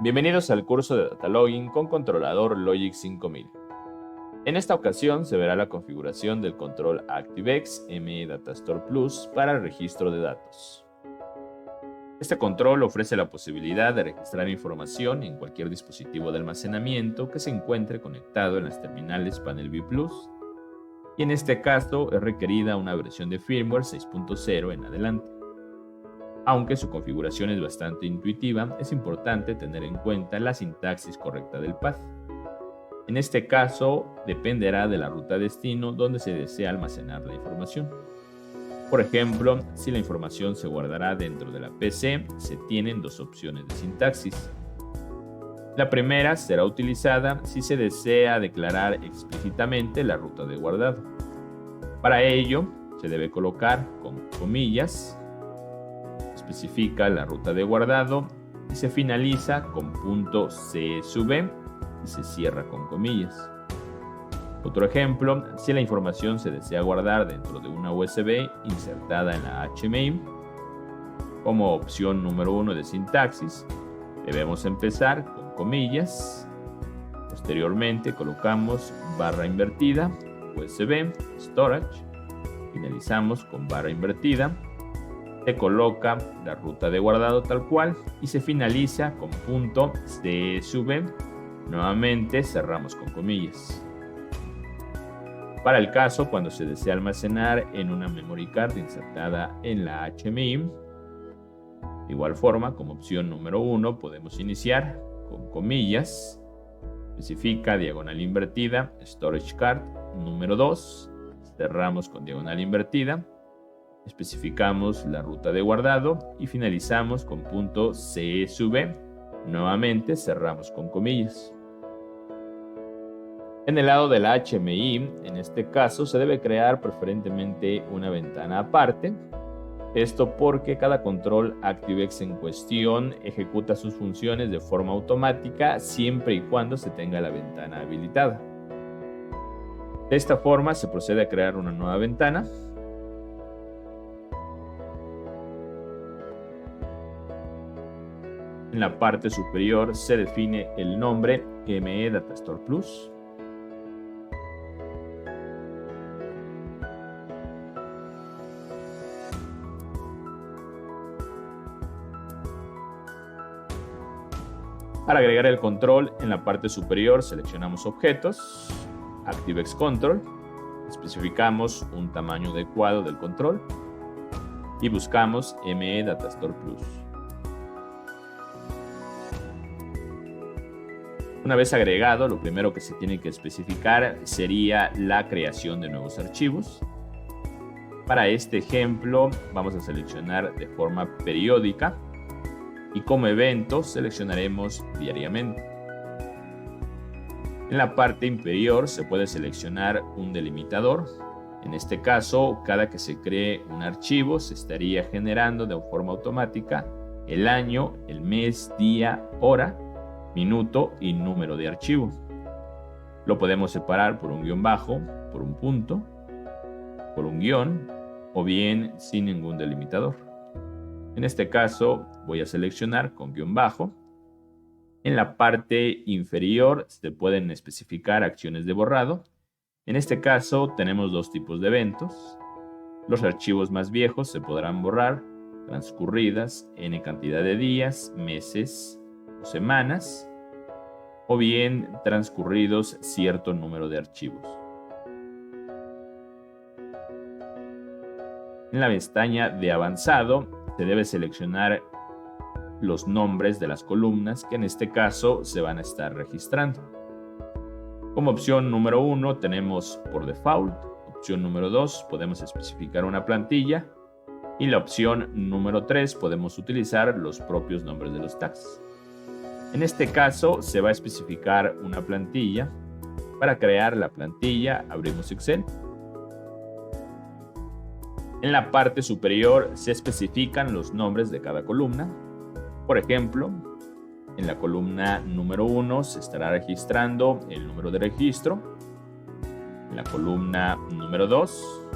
Bienvenidos al curso de Data Logging con controlador Logic 5000. En esta ocasión se verá la configuración del control ActiveX ME Datastore Plus para el registro de datos. Este control ofrece la posibilidad de registrar información en cualquier dispositivo de almacenamiento que se encuentre conectado en las terminales PanelView Plus, y en este caso es requerida una versión de firmware 6.0 en adelante. Aunque su configuración es bastante intuitiva, es importante tener en cuenta la sintaxis correcta del path. En este caso, dependerá de la ruta destino donde se desea almacenar la información. Por ejemplo, si la información se guardará dentro de la PC, se tienen dos opciones de sintaxis. La primera será utilizada si se desea declarar explícitamente la ruta de guardado. Para ello, se debe colocar con comillas, especifica la ruta de guardado y se finaliza con .csv y se cierra con comillas. Otro ejemplo, si la información se desea guardar dentro de una USB insertada en la HMI, como opción número 1 de sintaxis, debemos empezar con comillas, posteriormente colocamos barra invertida, USB, storage, finalizamos con barra invertida, se coloca la ruta de guardado tal cual y se finaliza con .csv. Nuevamente cerramos con comillas. Para el caso cuando se desea almacenar en una memory card insertada en la HMI, de igual forma, como opción número 1 podemos iniciar con comillas, especifica diagonal invertida, storage card número 2, cerramos con diagonal invertida, especificamos la ruta de guardado y finalizamos con .csv. Nuevamente cerramos con comillas. En el lado de la HMI, en este caso, se debe crear preferentemente una ventana aparte. Esto porque cada control ActiveX en cuestión ejecuta sus funciones de forma automática siempre y cuando se tenga la ventana habilitada. De esta forma se procede a crear una nueva ventana. En la parte superior se define el nombre ME Datastore Plus. Para agregar el control, en la parte superior seleccionamos objetos, ActiveX Control, especificamos un tamaño adecuado del control y buscamos ME Datastore Plus. Una vez agregado, lo primero que se tiene que especificar sería la creación de nuevos archivos. Para este ejemplo vamos a seleccionar de forma periódica y como evento seleccionaremos diariamente. En la parte inferior se puede seleccionar un delimitador. En este caso, cada que se cree un archivo se estaría generando de forma automática el año, el mes, día, hora, minuto y número de archivo. Lo podemos separar por un guión bajo, por un punto, por un guión o bien sin ningún delimitador. En este caso voy a seleccionar con guión bajo. En la parte inferior se pueden especificar acciones de borrado. En este caso tenemos dos tipos de eventos. Los archivos más viejos se podrán borrar transcurridas n cantidad de días, meses o semanas, o bien transcurridos cierto número de archivos. En la pestaña de avanzado se debe seleccionar los nombres de las columnas que en este caso se van a estar registrando. Como opción número 1 tenemos por default, opción número 2 podemos especificar una plantilla y la opción número 3 podemos utilizar los propios nombres de los tags. En este caso se va a especificar una plantilla. Para crear la plantilla abrimos Excel. En la parte superior se especifican los nombres de cada columna. Por ejemplo, En la columna número 1 se estará registrando el número de registro. En la columna número 2,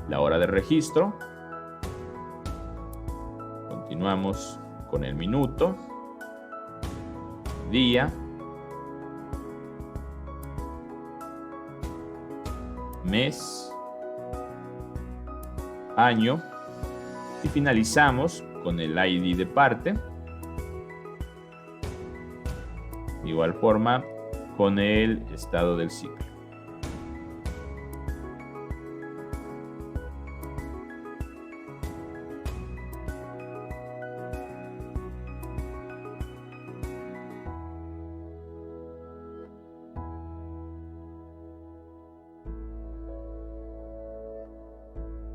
la hora de registro. Continuamos con el minuto, día, mes, año y finalizamos con el ID de parte. De igual forma con el estado del ciclo.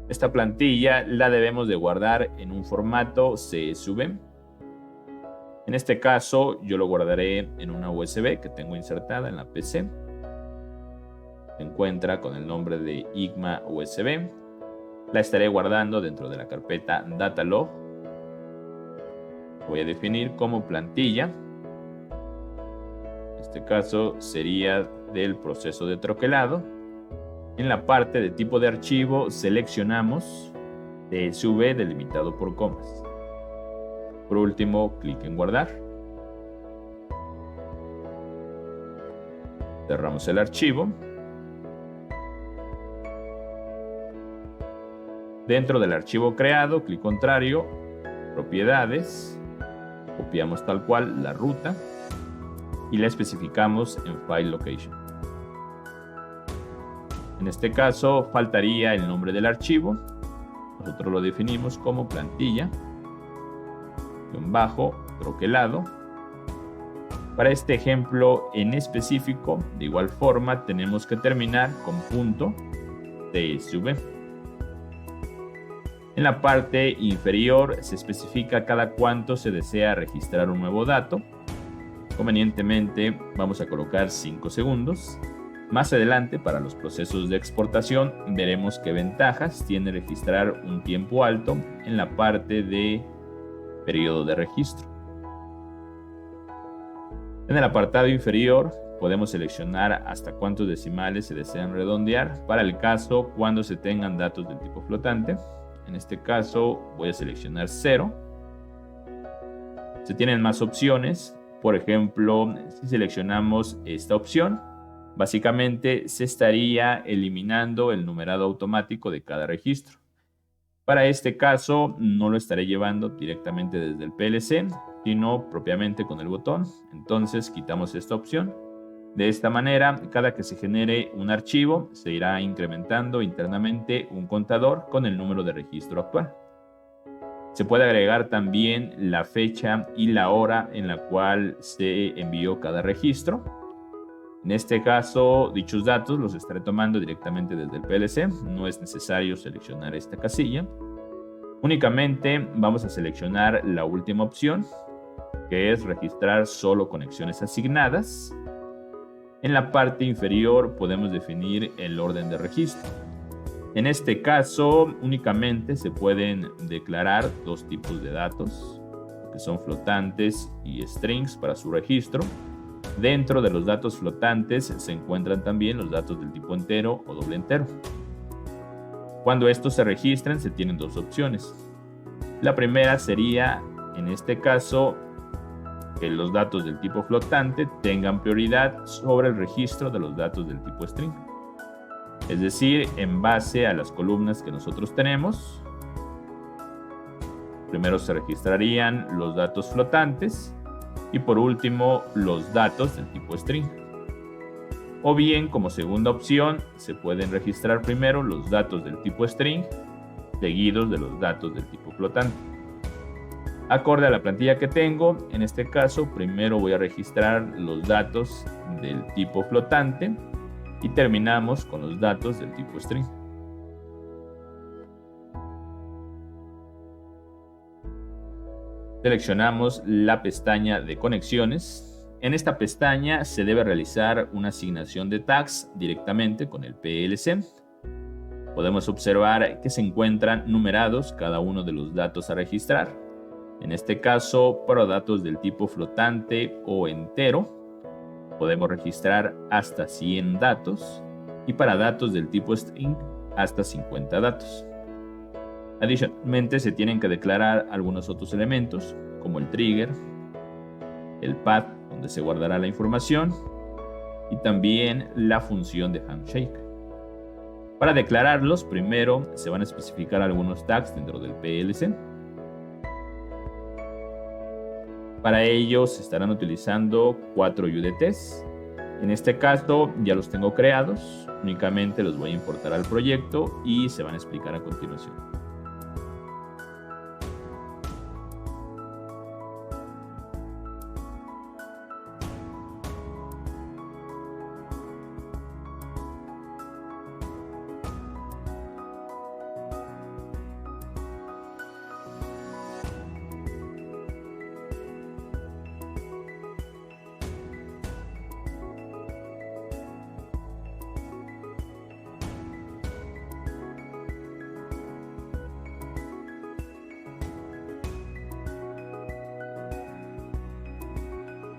Esta plantilla la debemos de guardar en un formato CSV. En este caso yo lo guardaré en una USB que tengo insertada en la PC. Se encuentra con el nombre de IGMA USB. La estaré guardando dentro de la carpeta Datalog. Voy a definir como plantilla. En este caso sería del proceso de troquelado. En la parte de tipo de archivo seleccionamos CSV delimitado por comas. Por último, clic en guardar. Cerramos el archivo. Dentro del archivo creado, clic contrario, propiedades, copiamos tal cual la ruta y la especificamos en File Location. En este caso faltaría el nombre del archivo. Nosotros lo definimos como plantilla troquelado. Para este ejemplo en específico, de igual forma tenemos que terminar con punto .tsv. En la parte inferior se especifica cada cuánto se desea registrar un nuevo dato. Convenientemente vamos a colocar 5 segundos. Más adelante, para los procesos de exportación, veremos qué ventajas tiene registrar un tiempo alto en la parte de periodo de registro. En el apartado inferior podemos seleccionar hasta cuántos decimales se desean redondear para el caso cuando se tengan datos del tipo flotante. En este caso voy a seleccionar 0. Se tienen más opciones. Por ejemplo, si seleccionamos esta opción, básicamente se estaría eliminando el numerado automático de cada registro. Para este caso no lo estaré llevando directamente desde el PLC, sino propiamente con el botón. Entonces quitamos esta opción. De esta manera, cada que se genere un archivo, se irá incrementando internamente un contador con el número de registro actual. Se puede agregar también la fecha y la hora en la cual se envió cada registro. En este caso, dichos datos los estaré tomando directamente desde el PLC. No es necesario seleccionar esta casilla. Únicamente vamos a seleccionar la última opción, que es registrar solo conexiones asignadas. En la parte inferior podemos definir el orden de registro. En este caso, únicamente se pueden declarar dos tipos de datos, que son flotantes y strings para su registro. Dentro de los datos flotantes se encuentran también los datos del tipo entero o doble entero. Cuando estos se registran, se tienen dos opciones. La primera sería, en este caso, que los datos del tipo flotante tengan prioridad sobre el registro de los datos del tipo string. Es decir, en base a las columnas que nosotros tenemos, primero se registrarían los datos flotantes y por último los datos del tipo string. O bien, como segunda opción, se pueden registrar primero los datos del tipo string seguidos de los datos del tipo flotante. Acorde a la plantilla que tengo, en este caso primero voy a registrar los datos del tipo flotante y terminamos con los datos del tipo string. Seleccionamos la pestaña de conexiones. En esta pestaña se debe realizar una asignación de tags directamente con el PLC. Podemos observar que se encuentran numerados cada uno de los datos a registrar. En este caso, para datos del tipo flotante o entero, podemos registrar hasta 100 datos y para datos del tipo string, hasta 50 datos. Adicionalmente, se tienen que declarar algunos otros elementos, como el trigger, el path donde se guardará la información y también la función de handshake. Para declararlos, primero se van a especificar algunos tags dentro del PLC. Para ello se estarán utilizando 4 UDTs. En este caso ya los tengo creados, únicamente los voy a importar al proyecto y se van a explicar a continuación.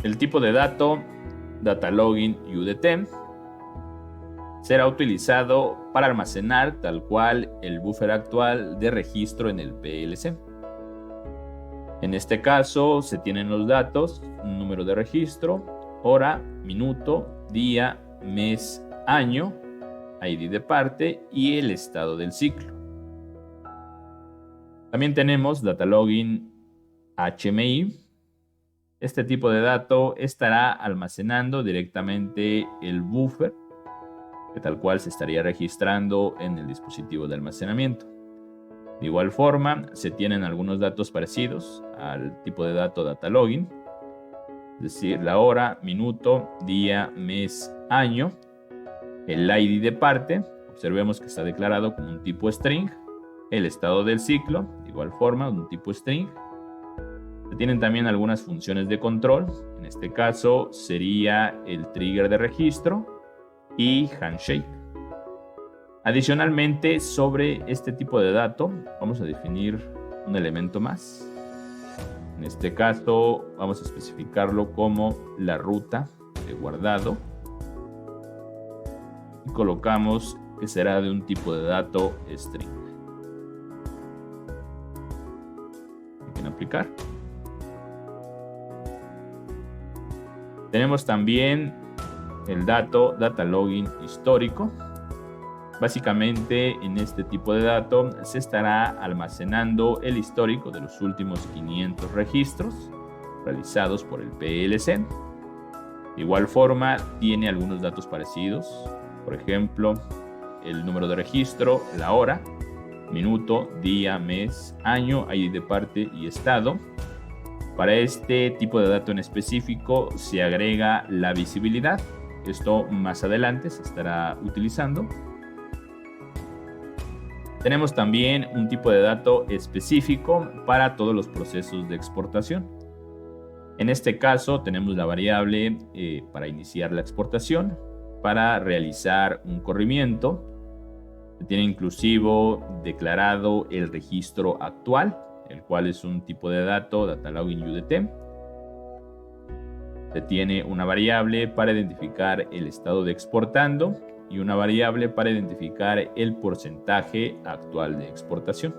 El tipo de dato, data login UDT, será utilizado para almacenar tal cual el buffer actual de registro en el PLC. En este caso se tienen los datos, número de registro, hora, minuto, día, mes, año, ID de parte y el estado del ciclo. También tenemos data login HMI. Este tipo de dato estará almacenando directamente el buffer, que tal cual se estaría registrando en el dispositivo de almacenamiento. De igual forma, se tienen algunos datos parecidos al tipo de dato data login, es decir, la hora, minuto, día, mes, año, el ID de parte, observemos que está declarado como un tipo string, el estado del ciclo, de igual forma, un tipo string. Se tienen también algunas funciones de control, en este caso sería el trigger de registro y handshake. Adicionalmente, sobre este tipo de dato, vamos a definir un elemento más. En este caso, vamos a especificarlo como la ruta de guardado. Y colocamos que será de un tipo de dato string. Hay que aplicar. Tenemos también el dato data login histórico. Básicamente en este tipo de dato se estará almacenando el histórico de los últimos 500 registros realizados por el PLC. De igual forma tiene algunos datos parecidos, por ejemplo el número de registro, la hora, minuto, día, mes, año, ID de parte y estado. Para este tipo de dato en específico se agrega la visibilidad. Esto más adelante se estará utilizando. Tenemos también un tipo de dato específico para todos los procesos de exportación. En este caso tenemos la variable para iniciar la exportación, para realizar un corrimiento. Se tiene inclusivo declarado el registro actual, el cual es un tipo de dato data login UDT. Se tiene una variable para identificar el estado de exportando y una variable para identificar el porcentaje actual de exportación.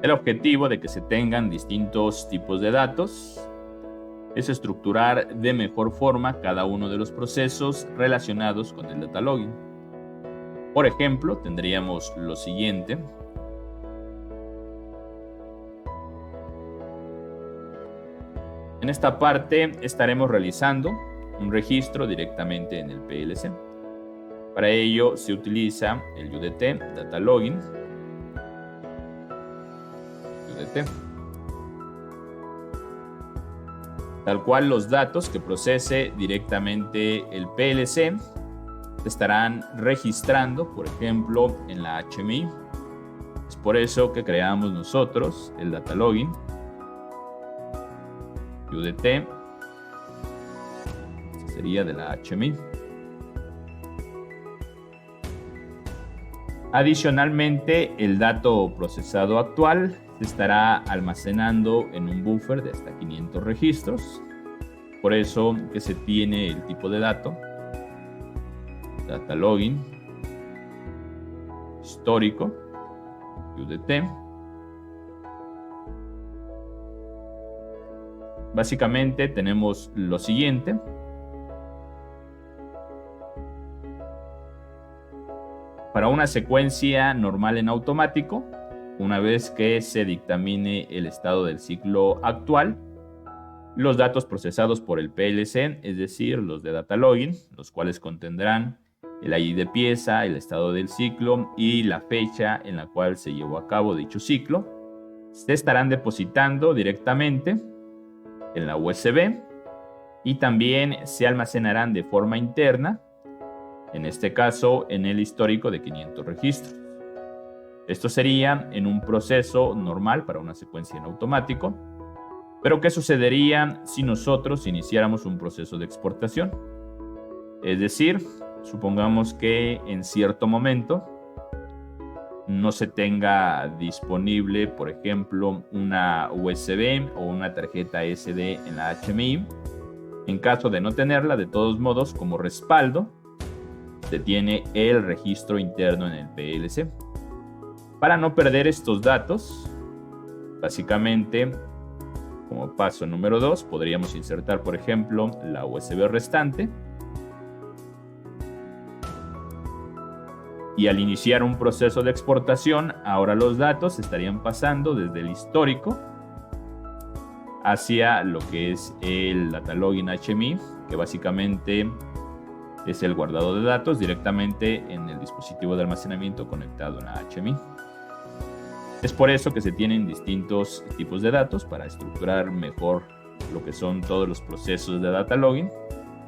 El objetivo de que se tengan distintos tipos de datos es estructurar de mejor forma cada uno de los procesos relacionados con el data login. Por ejemplo, tendríamos lo siguiente. En esta parte estaremos realizando un registro directamente en el PLC. Para ello se utiliza el UDT data login UDT. Tal cual los datos que procese directamente el PLC se estarán registrando, por ejemplo, en la HMI. Es por eso que creamos nosotros el data login UDT. Este sería de la HMI. Adicionalmente, el dato procesado actual se estará almacenando en un buffer de hasta 500 registros. Por eso que se tiene el tipo de dato, data login, histórico, UDT. Básicamente tenemos lo siguiente. Para una secuencia normal en automático, una vez que se dictamine el estado del ciclo actual, los datos procesados por el PLC, es decir, los de data login, los cuales contendrán el ID de pieza, el estado del ciclo y la fecha en la cual se llevó a cabo dicho ciclo, se estarán depositando directamente en la USB y también se almacenarán de forma interna, en este caso en el histórico de 500 registros. Esto sería en un proceso normal para una secuencia en automático, pero ¿qué sucedería si nosotros iniciáramos un proceso de exportación? Es decir, supongamos que en cierto momento no se tenga disponible, por ejemplo, una USB o una tarjeta SD en la HMI. En caso de no tenerla, de todos modos, como respaldo, se tiene el registro interno en el PLC. Para no perder estos datos, básicamente, como paso número 2, podríamos insertar, por ejemplo, la USB restante. Y al iniciar un proceso de exportación, ahora los datos estarían pasando desde el histórico hacia lo que es el data login HMI, que básicamente es el guardado de datos directamente en el dispositivo de almacenamiento conectado en la HMI. Es por eso que se tienen distintos tipos de datos para estructurar mejor lo que son todos los procesos de data login.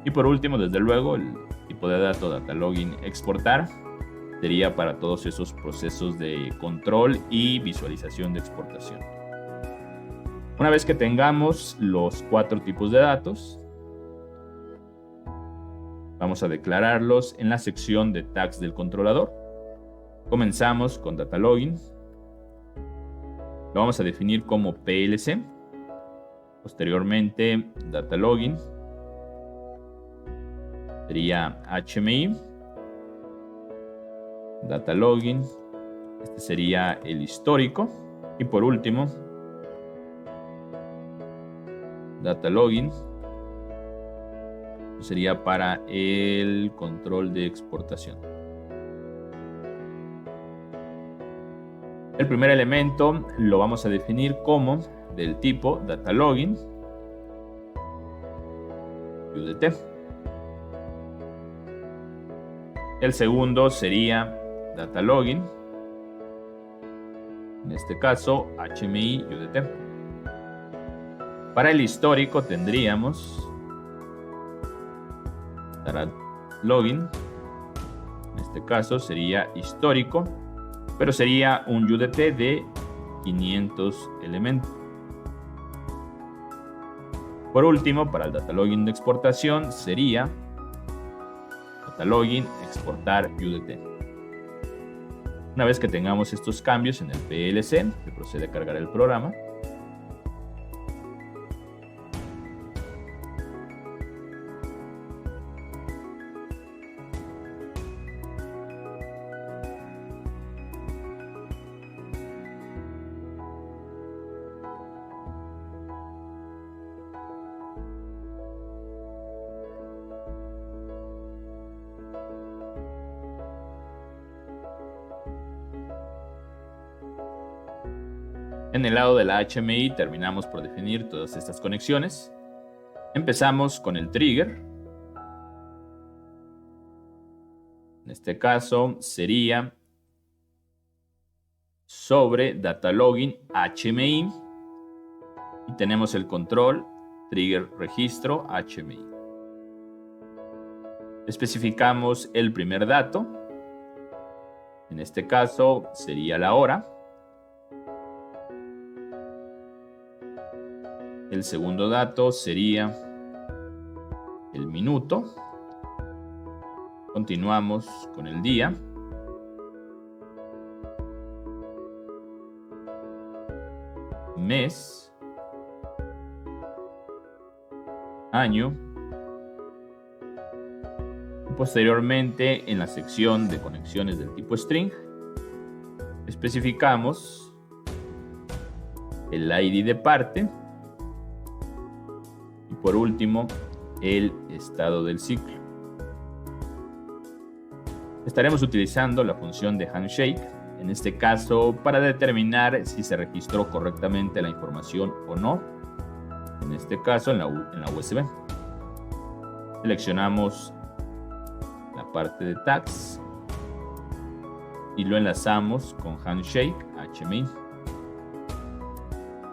Y por último, desde luego, el tipo de dato data login exportar sería para todos esos procesos de control y visualización de exportación. Una vez que tengamos los 4 tipos de datos, vamos a declararlos en la sección de tags del controlador. Comenzamos con data login. Lo vamos a definir como PLC. Posteriormente, data login sería HMI. Data login, este sería el histórico. Y por último, data login sería para el control de exportación. El primer elemento lo vamos a definir como del tipo data login UDT. El segundo sería data login, en este caso HMI UDT. Para el histórico tendríamos data login, en este caso sería histórico, pero sería un UDT de 500 elementos. Por último, para el data login de exportación sería data login exportar UDT. Una vez que tengamos estos cambios en el PLC, se procede a cargar el programa. En el lado de la HMI terminamos por definir todas estas conexiones. Empezamos con el trigger. En este caso sería sobre data login HMI y tenemos el control trigger registro HMI. Especificamos el primer dato. En este caso sería la hora. El segundo dato sería el minuto. Continuamos con el día. mes, año. Y posteriormente, en la sección de conexiones del tipo string, especificamos el ID de parte y por último el estado del ciclo. Estaremos utilizando la función de handshake, en este caso para determinar si se registró correctamente la información o no, en este caso en la USB. Seleccionamos la parte de tags y lo enlazamos con handshake HMI.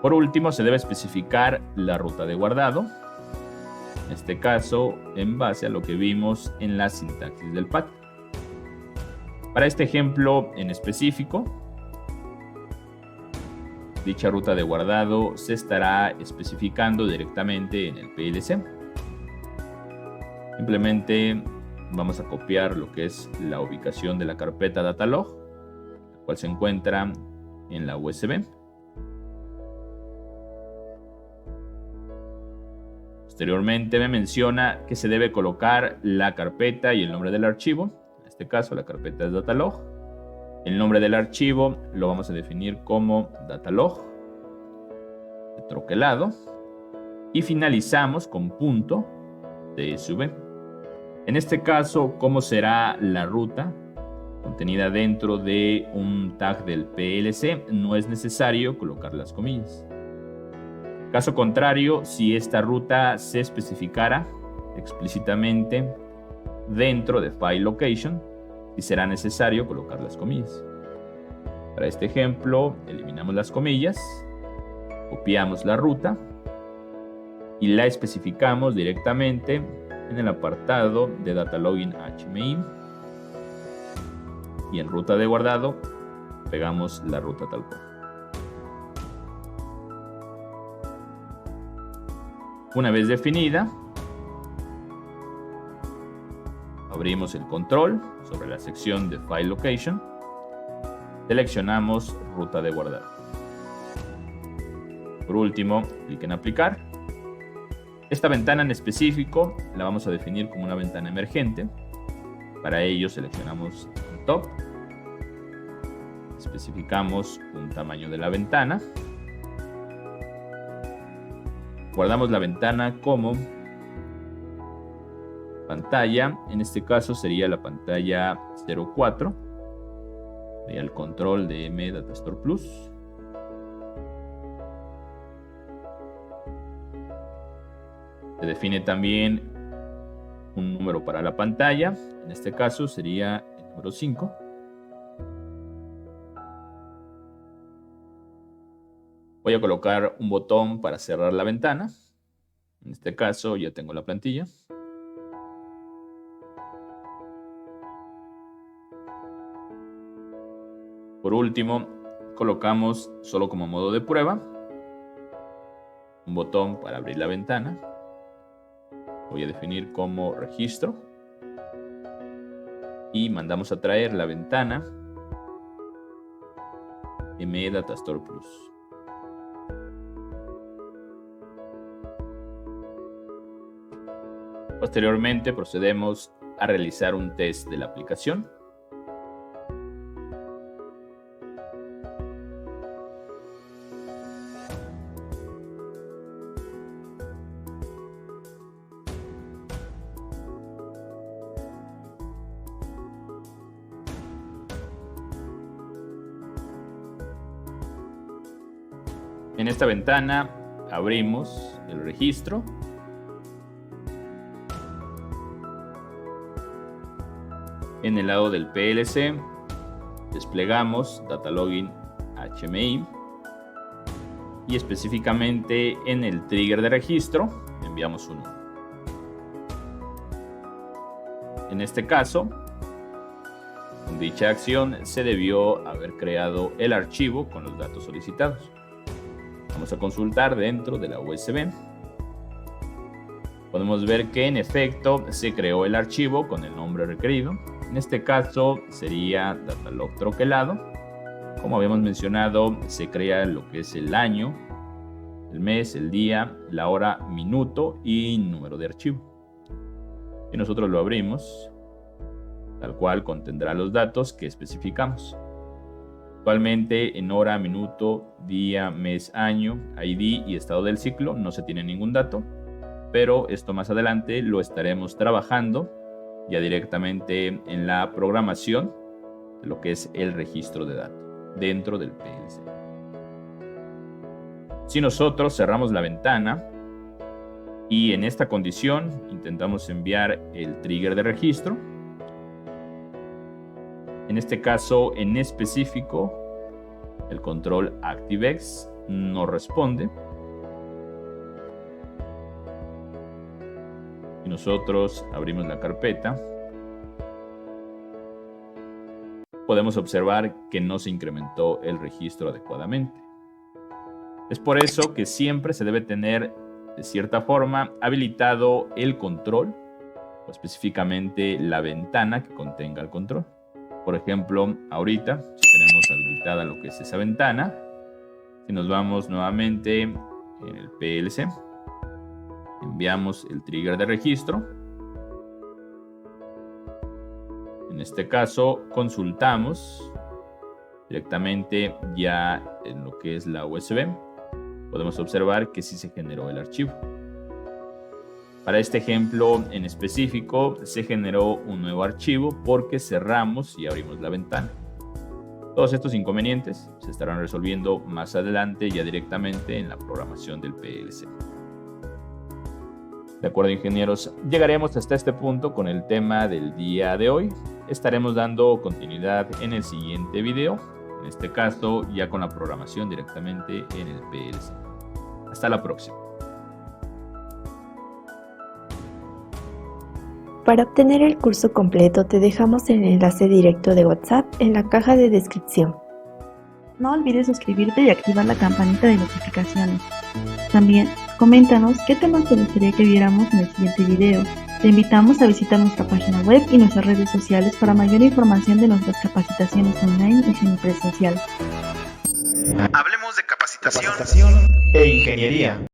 Por último, se debe especificar la ruta de guardado, en este caso en base a lo que vimos en la sintaxis del PAT. Para este ejemplo en específico, dicha ruta de guardado se estará especificando directamente en el PLC. Simplemente vamos a copiar lo que es la ubicación de la carpeta Datalog, la cual se encuentra en la USB. Posteriormente me menciona que se debe colocar la carpeta y el nombre del archivo. En este caso la carpeta es Datalog. El nombre del archivo lo vamos a definir como Datalog de troquelado y finalizamos con punto .tsv. En este caso, ¿cómo será la ruta contenida dentro de un tag del PLC? No es necesario colocar las comillas. Caso contrario, si esta ruta se especificara explícitamente dentro de File Location, sí será necesario colocar las comillas. Para este ejemplo, eliminamos las comillas, copiamos la ruta y la especificamos directamente en el apartado de Datalogin HMI, y en ruta de guardado pegamos la ruta tal cual. Una vez definida, abrimos el control sobre la sección de File Location, seleccionamos ruta de guardado. Por último, clic en aplicar. Esta ventana en específico la vamos a definir como una ventana emergente. Para ello seleccionamos un top, especificamos un tamaño de la ventana, guardamos la ventana como pantalla, en este caso sería la pantalla 04, sería el control de M Datastore Plus. Se define también un número para la pantalla, en este caso sería el número 5. Voy a colocar un botón para cerrar la ventana. En este caso ya tengo la plantilla. Por último, colocamos solo como modo de prueba un botón para abrir la ventana. Voy a definir como registro y mandamos a traer la ventana M Datastore Plus. Posteriormente procedemos a realizar un test de la aplicación. En esta ventana abrimos el registro. En el lado del PLC desplegamos Datalogin HMI y específicamente en el trigger de registro enviamos un 1. En este caso, con dicha acción se debió haber creado el archivo con los datos solicitados. Vamos a consultar dentro de la USB. Podemos ver que en efecto se creó el archivo con el nombre requerido. En este caso sería Datalog troquelado. Como habíamos mencionado, se crea lo que es el año el mes, el día, la hora, minuto y número de archivo. Si nosotros lo abrimos, tal cual contendrá los datos que especificamos. Actualmente en hora, minuto, día, mes, año, ID y estado del ciclo no se tiene ningún dato, pero esto más adelante lo estaremos trabajando ya directamente en la programación de lo que es el registro de datos dentro del PLC. Si nosotros cerramos la ventana y en esta condición intentamos enviar el trigger de registro, en este caso en específico el control ActiveX no responde. Y nosotros abrimos la carpeta, podemos observar que no se incrementó el registro adecuadamente. Es por eso que siempre se debe tener, de cierta forma, habilitado el control, o específicamente la ventana que contenga el control. Por ejemplo, ahorita, si tenemos habilitada lo que es esa ventana, si nos vamos nuevamente en el PLC, enviamos el trigger de registro. En este caso, consultamos directamente ya en lo que es la USB. Podemos observar que sí se generó el archivo. Para este ejemplo en específico, se generó un nuevo archivo porque cerramos y abrimos la ventana. Todos estos inconvenientes se estarán resolviendo más adelante ya directamente en la programación del PLC. De acuerdo, ingenieros, llegaremos hasta este punto con el tema del día de hoy. Estaremos dando continuidad en el siguiente video, en este caso ya con la programación directamente en el PLC. Hasta la próxima. Para obtener el curso completo te dejamos el enlace directo de WhatsApp en la caja de descripción. No olvides suscribirte y activar la campanita de notificaciones. También, coméntanos qué temas te gustaría que viéramos en el siguiente video. Te invitamos a visitar nuestra página web y nuestras redes sociales para mayor información de nuestras capacitaciones online y semipresencial. Hablemos de capacitación e ingeniería.